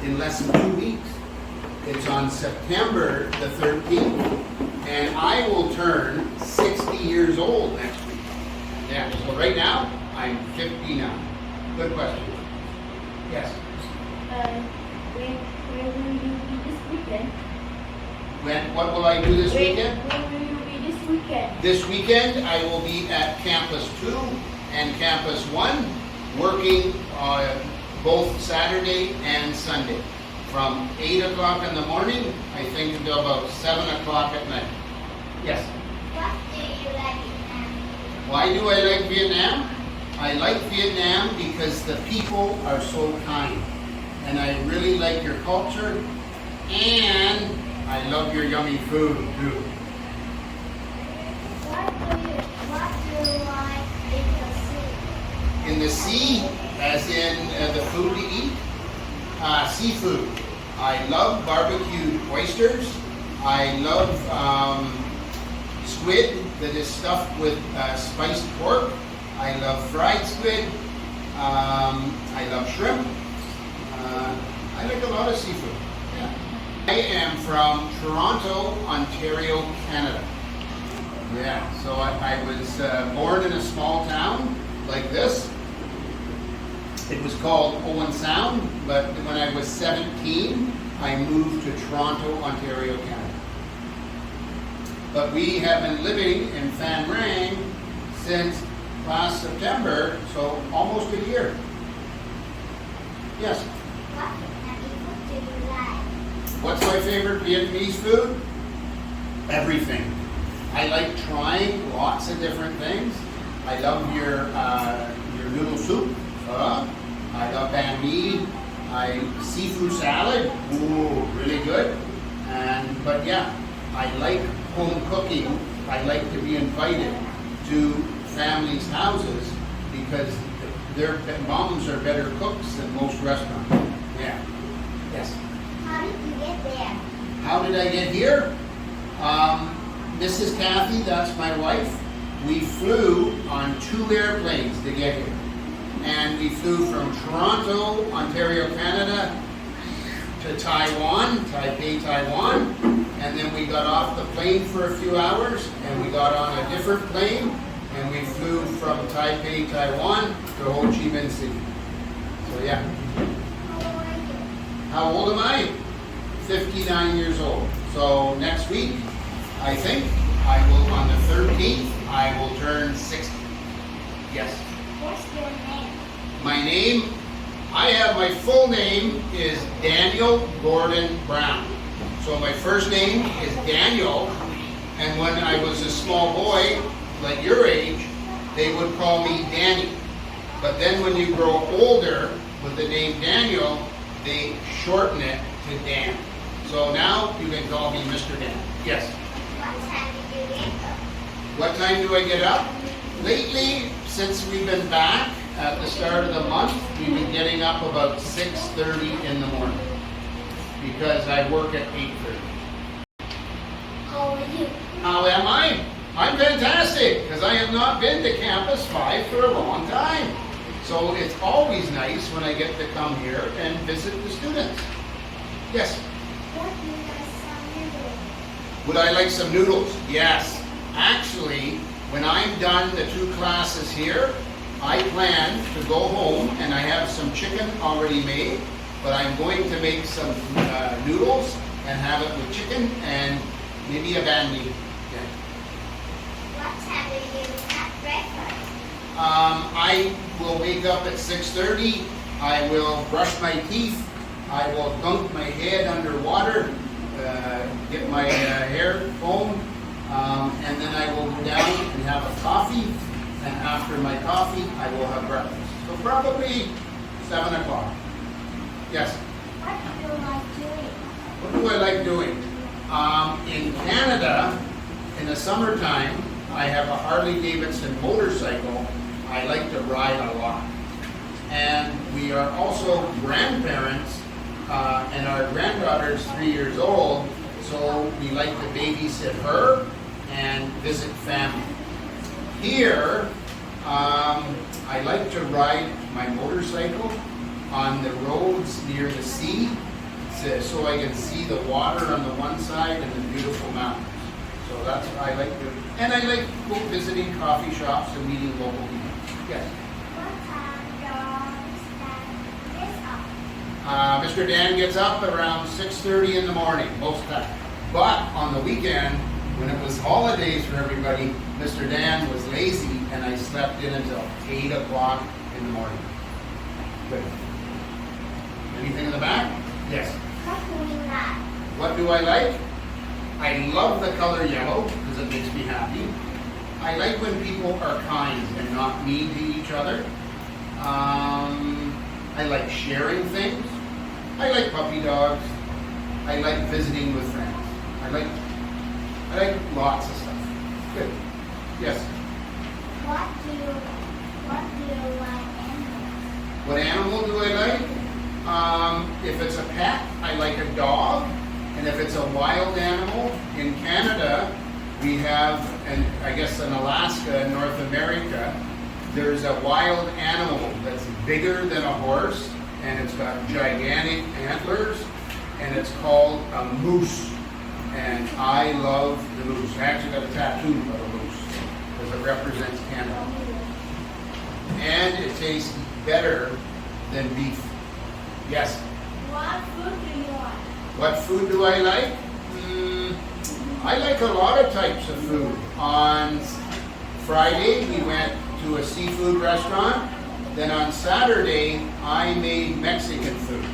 in less than 2 weeks. It's on September the 13th, and I will turn 60 years old next week. Yeah, so right now, I'm 59. Good question. Yes? Where will you be this weekend? What will I do this weekend? Where will you be this weekend? This weekend, I will be at Campus 2 and Campus 1, working both Saturday and Sunday. From 8 o'clock in the morning, I think, until about 7 o'clock at night. Yes? What do you like Vietnam? Why do I like Vietnam? I like Vietnam because the people are so kind. And I really like your culture. And I love your yummy food, too. What do you like in the sea? In the sea, as in the food to eat, seafood. I love barbecued oysters. I love squid that is stuffed with spiced pork. I love fried squid. I love shrimp. I like a lot of seafood. Yeah. I am from Toronto, Ontario, Canada. Yeah, so I was born in a small town like this. It was called Owen Sound, but when I was 17, I moved to Toronto, Ontario, Canada. But we have been living in Phan Rang since last September, so almost a year. Yes? What Vietnamese food do you like? What's my favorite Vietnamese food? Everything. I like trying lots of different things. I love your noodle soup. I love banh mi. Seafood salad. Ooh, really good. But yeah, I like home cooking. I like to be invited to families' houses because their moms are better cooks than most restaurants. Yeah. Yes. How did you get there? How did I get here? Mrs. Kathy, that's my wife. We flew on 2 airplanes to get here. And we flew from Toronto, Ontario, Canada, to Taiwan, Taipei, Taiwan. And then we got off the plane for a few hours, and we got on a different plane, and we flew from Taipei, Taiwan, to Ho Chi Minh City. So yeah. How old are you? How old am I? 59 years old. So next week, I think, I will, on the 13th, I will turn 60. Yes. What's your name? My name, my full name is Daniel Gordon Brown. So my first name is Daniel, and when I was a small boy, like your age, they would call me Danny. But then when you grow older with the name Daniel, they shorten it to Dan. So now you can call me Mr. Dan. Yes? What time did you get up? What time do I get up? Lately, since we've been back at the start of the month, we've been getting up about 6:30 in the morning because I work at 8:30. How are you? How am I? I'm fantastic because I have not been to Campus 5 for a long time. So it's always nice when I get to come here and visit the students. Yes? What do you like some noodles? Would I like some noodles? Yes. Actually, when I'm done the 2 classes here, I plan to go home and I have some chicken already made, but I'm going to make some noodles and have it with chicken and maybe a banh mi. Yeah. What time do you have breakfast? I will wake up at 6:30. I will brush my teeth. I will dunk my head under water, get my hair combed, and then I will go down and have a coffee. And after my coffee, I will have breakfast. So probably 7 o'clock. Yes? What do you like doing? What do I like doing? In Canada, in the summertime, I have a Harley-Davidson motorcycle. I like to ride a lot. And we are also grandparents, and our granddaughter is 3 years old, so we like to babysit her and visit family. Here, I like to ride my motorcycle on the roads near the sea, so I can see the water on the one side and the beautiful mountains. So that's what I like doing. And I like visiting coffee shops and meeting local people. Yes. What time does Dad get up? Mr. Dan gets up around 6:30 in the morning, most times. But on the weekend, when it was holidays for everybody, Mr. Dan was lazy and I slept in until 8 o'clock in the morning. Good. Anything in the back? Yes. What's doing that? What do I like? I love the color yellow because it makes me happy. I like when people are kind and not mean to each other. I like sharing things. I like puppy dogs. I like visiting with friends. I like lots of stuff. Good. Yes. What do you like animals? What animal do I like? If it's a pet, I like a dog. And if it's a wild animal, in Canada, we have, and I guess in Alaska and North America, there's a wild animal that's bigger than a horse, and it's got gigantic antlers, and it's called a moose. And I love the moose. I actually got a tattoo of a moose because it represents Canada. And it tastes better than beef. Yes? What food do you like? What food do I like? I like a lot of types of food. On Friday, we went to a seafood restaurant. Then on Saturday, I made Mexican food.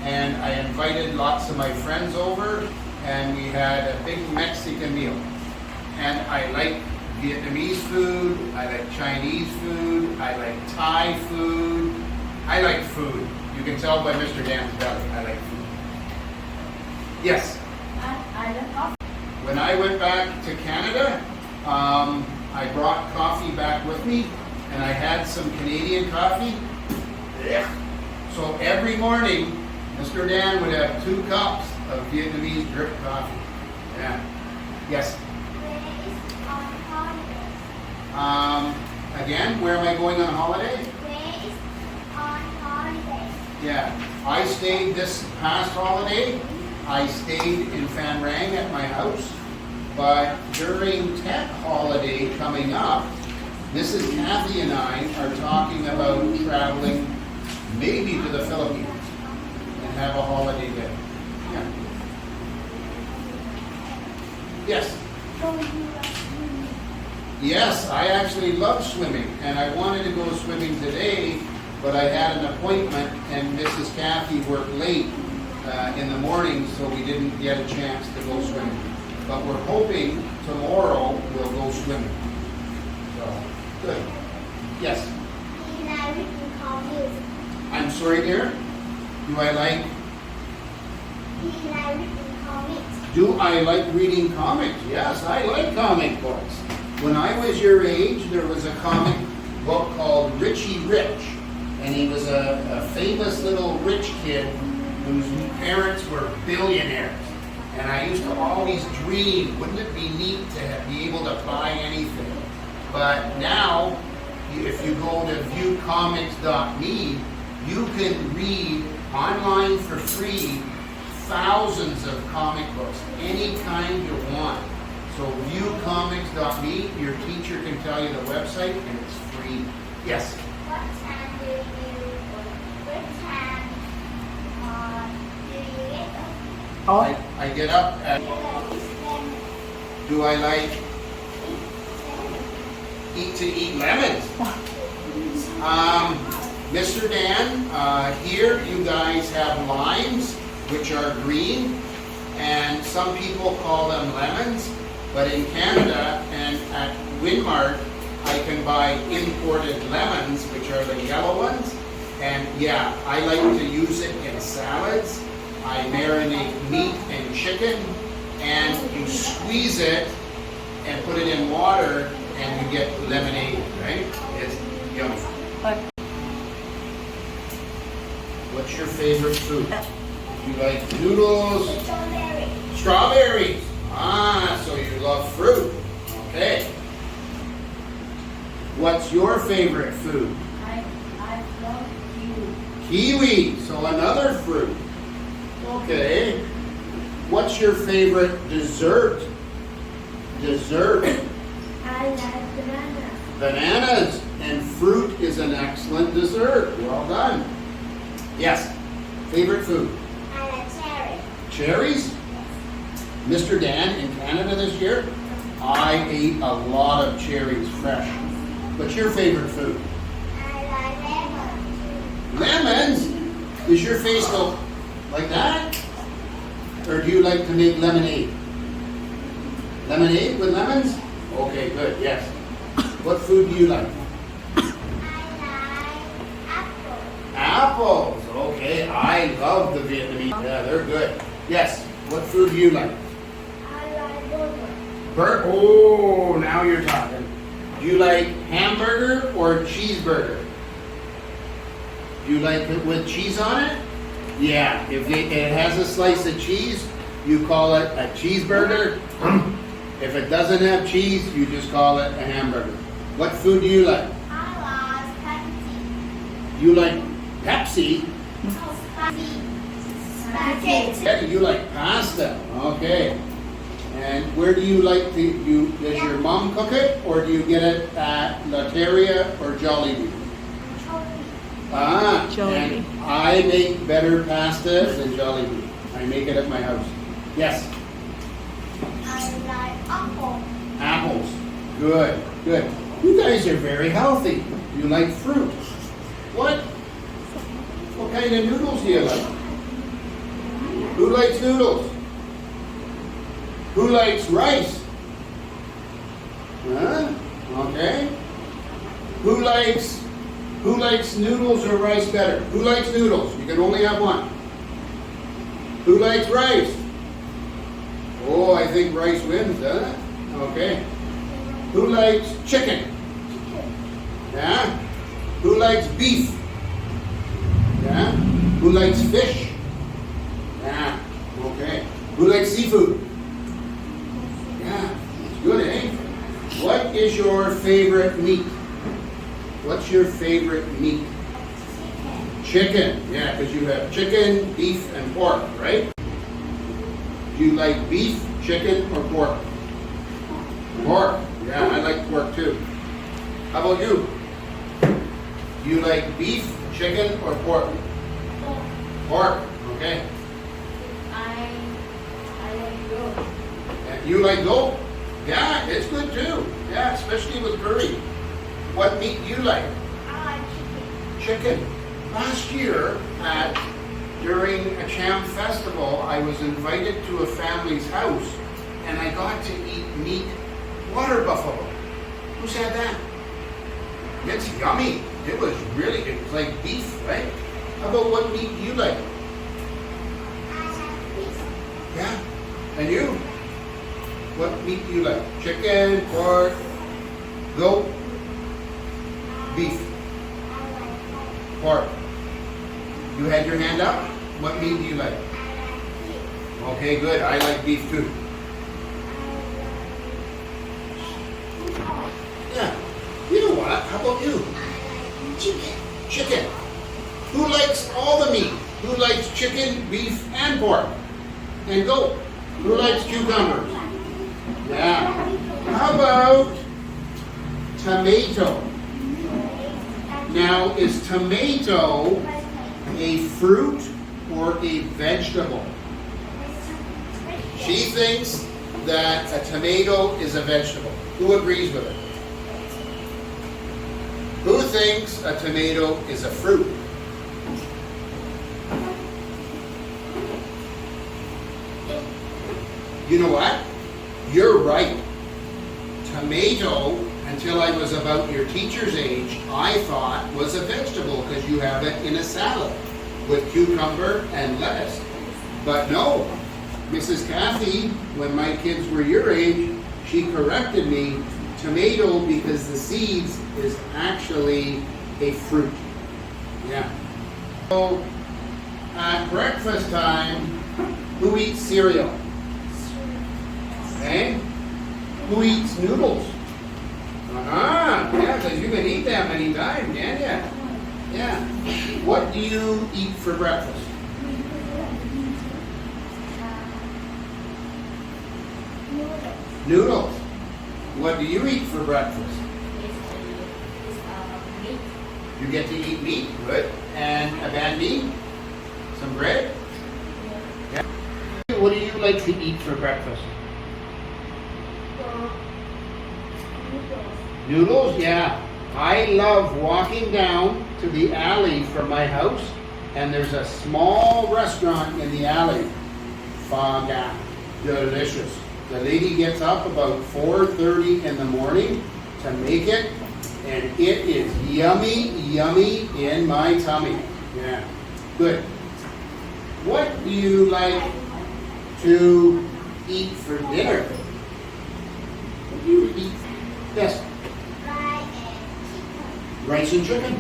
And I invited lots of my friends over, and we had a big Mexican meal. And I like Vietnamese food, I like Chinese food, I like Thai food. I like food. You can tell by Mr. Dan's belly, I like food. Yes? I love coffee. When I went back to Canada, I brought coffee back with me, and I had some Canadian coffee. Yeah. So every morning, Mr. Dan would have 2 cups of Vietnamese drip coffee. Yeah. Yes? Where is on holidays? Again, where am I going on holiday? Where is on holidays? Yeah. I stayed this past holiday. I stayed in Phan Rang at my house. But during Tech holiday coming up, Mrs. Kathy and I are talking about traveling maybe to the Philippines and have a holiday there. Yeah. Yes? So you like swimming? Yes, I actually love swimming, and I wanted to go swimming today, but I had an appointment, and Mrs. Kathy worked late in the morning, so we didn't get a chance to go swimming. But we're hoping tomorrow we'll go swimming. So, good. Yes? You like reading comics? I'm sorry, dear? Do I like... You like reading comics? Do I like reading comics? Yes, I like comic books. When I was your age, there was a comic book called Richie Rich. And he was a famous little rich kid whose parents were billionaires. And I used to always dream, wouldn't it be neat to be able to buy anything? But now, if you go to viewcomics.me, you can read online for free thousands of comic books, any kind you want. So viewcomics.me, your teacher can tell you the website, and it's free. Yes? What time do you get up? I get up at, do I like eat lemons? Mr. Dan, here you guys have limes, which are green, and some people call them lemons, but in Canada and at Winmart, I can buy imported lemons, which are the yellow ones, and yeah, I like to use it in salads. I marinate meat and chicken, and you squeeze it and put it in water, and you get lemonade, right? It's yummy. What's your favorite food? You like noodles? Strawberry. Strawberries. Ah, so you love fruit. Okay. What's your favorite food? I love you. Kiwi, so another fruit. Okay. What's your favorite dessert? Dessert. I like banana. Bananas. And fruit is an excellent dessert. Well done. Yes. Favorite food? I like cherry. Cherries? Mr. Dan, in Canada this year, I ate a lot of cherries fresh. What's your favorite food? I like lemon. Lemons? Does your face go like that? Or do you like to make lemonade? Lemonade with lemons? Okay, good, yes. What food do you like? I like apple. Apples. Okay, I love the Vietnamese. Yeah, they're good. Yes. What food do you like? I like burger. Oh, now you're talking. Do you like hamburger or cheeseburger? Do you like it with cheese on it? Yeah. If it has a slice of cheese, you call it a cheeseburger. If it doesn't have cheese, you just call it a hamburger. What food do you like? I like You like Pepsi? spaghetti. Yeah, you like pasta. Okay. And where do you like does your mom cook it or do you get it at Lateria or Jollibee? Ah, Jollibee. and I make better pasta than Jollibee. I make it at my house. Yes, I like apple. apples. Good, good. You guys are very healthy. You like fruit. What? What kind of noodles do you like? Who likes noodles? Who likes rice? Huh? Okay. Who likes noodles or rice better? Who likes noodles? You can only have one. Who likes rice? Oh, I think rice wins, doesn't it? Okay. Who likes chicken? Yeah? Who likes beef? Yeah? Who likes fish? Yeah. Okay. Who likes seafood? Yeah. It's good, eh? What is your favorite meat? What's your favorite meat? Chicken. Yeah, because you have chicken, beef, and pork, right? Do you like beef, chicken, or pork? Pork. Yeah, I like pork too. How about you? Do you like beef, chicken, or pork? Pork. Okay. I like goat. And you like goat? Yeah, it's good too. Yeah, especially with curry. What meat do you like? I like chicken. Chicken. Last year, during a Champ festival, I was invited to a family's house, and I got to eat meat water buffalo. Who said that? It's yummy. It was like beef, right? How about what meat do you like? I like beef. Yeah. And you? What meat do you like? Chicken, pork, goat, beef, I like pork. You had your hand up? What meat do you like? beef. Okay, good. I like beef too. Yeah. You know what? How about you? Chicken. Chicken. Who likes all the meat? Who likes chicken, beef, and pork? And goat? Who likes cucumbers? Yeah. How about tomato? Now, is tomato a fruit or a vegetable? She thinks that a tomato is a vegetable. Who agrees with it? Who thinks a tomato is a fruit? You know what? You're right. Tomato, until I was about your teacher's age, I thought was a vegetable because you have it in a salad with cucumber and lettuce. But no, Mrs. Kathy, when my kids were your age, she corrected me, tomato because the seeds is actually a fruit. Yeah. So, at breakfast time, who eats cereal? Okay? Who eats noodles? Yeah, because you can eat that many times, can't you? Yeah. What do you eat for breakfast? Noodles. What do you eat for breakfast? Meat. You get to eat meat. Good. And a banh mi? Some bread? Yeah. What do you like to eat for breakfast? Noodles? Yeah. I love walking down to the alley from my house, and there's a small restaurant in the alley. Faga. Delicious. The lady gets up about 4:30 in the morning to make it, and it is yummy, yummy in my tummy. Yeah. Good. What do you like to eat for dinner? What do you eat? Yes. Rice and chicken.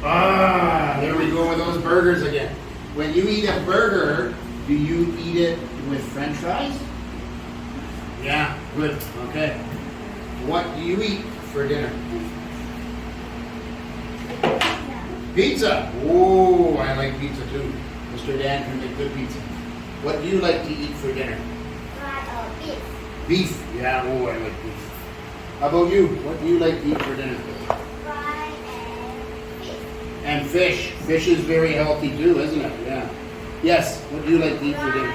Ah, there we go with those burgers again. When you eat a burger, do you eat it with French fries? Yeah, good. Okay. What do you eat for dinner? Pizza. Oh, I like pizza too. Mr. Dan can make good pizza. What do you like to eat for dinner? Beef. Beef. Yeah, oh, I like beef. How about you? What do you like to eat for dinner? Fry and fish. And fish. Fish is very healthy too, isn't it? Yeah. Yes. What do you like to eat for dinner?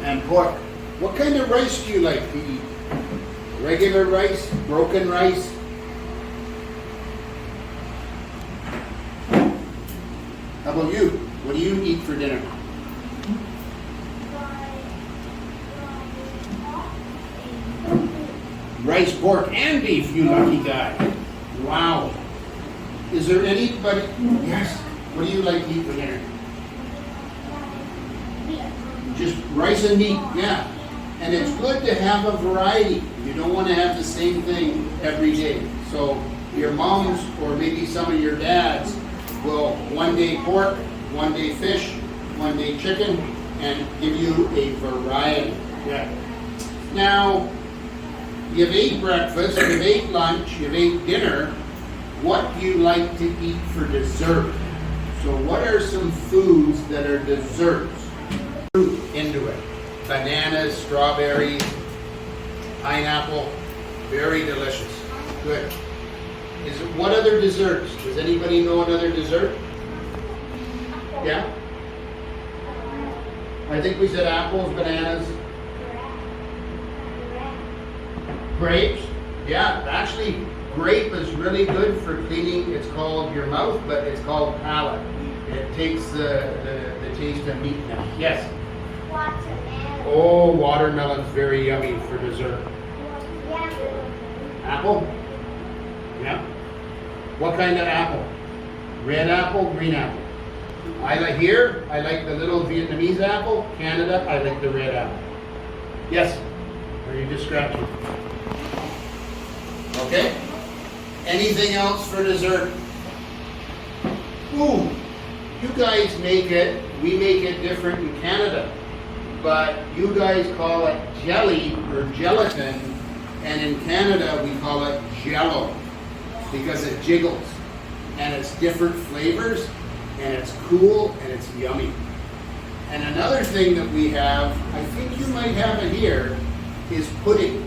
And pork. What kind of rice do you like to eat? Regular rice? Broken rice? How about you? What do you eat for dinner? Rice, pork, and beef, you lucky guy. Wow. Is there anybody? Yes. What do you like to eat for dinner? Just rice and meat, yeah. And it's good to have a variety. You don't want to have the same thing every day. So your moms or maybe some of your dads will one day pork, one day fish, one day chicken, and give you a variety. Yeah. Now, you've ate breakfast, you've ate lunch, you've ate dinner. What do you like to eat for dessert? So what are some foods that are desserts? Fruit into it. Bananas, strawberries, pineapple, very delicious. Good. What other desserts? Does anybody know another dessert? Yeah? I think we said apples, bananas, grapes. Yeah, actually, grape is really good for cleaning. It's called your mouth, but it's called palate. It takes the taste of meat now. Yes? Watermelon. Oh, watermelon's very yummy for dessert. Apple? Yeah. What kind of apple? Red apple, green apple? I like the little Vietnamese apple. Canada, I like the red apple. Yes? Or are you just scratching? Okay. Anything else for dessert? Ooh, you guys make it, we make it different in Canada. But you guys call it jelly or gelatin, and in Canada we call it jello because it jiggles. And it's different flavors, and it's cool, and it's yummy. And another thing that we have, I think you might have it here, is pudding.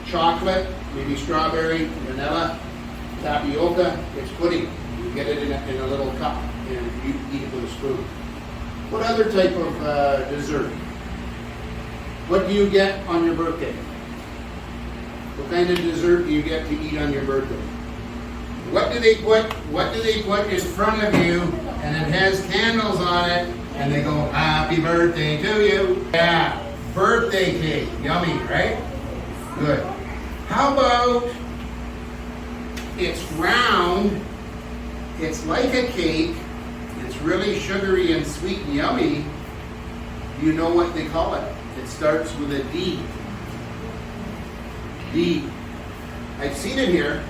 Chocolate, maybe strawberry, vanilla, tapioca, it's pudding. You get it in a little cup, and you eat it with a spoon. What other type of dessert? What do you get on your birthday? What kind of dessert do you get to eat on your birthday? What do they put in front of you, and it has candles on it, and they go, happy birthday to you. Yeah, birthday cake, yummy, right? Good. How about, it's round, it's like a cake, it's really sugary and sweet and yummy. You know what they call it? It starts with a D. D. I've seen it here.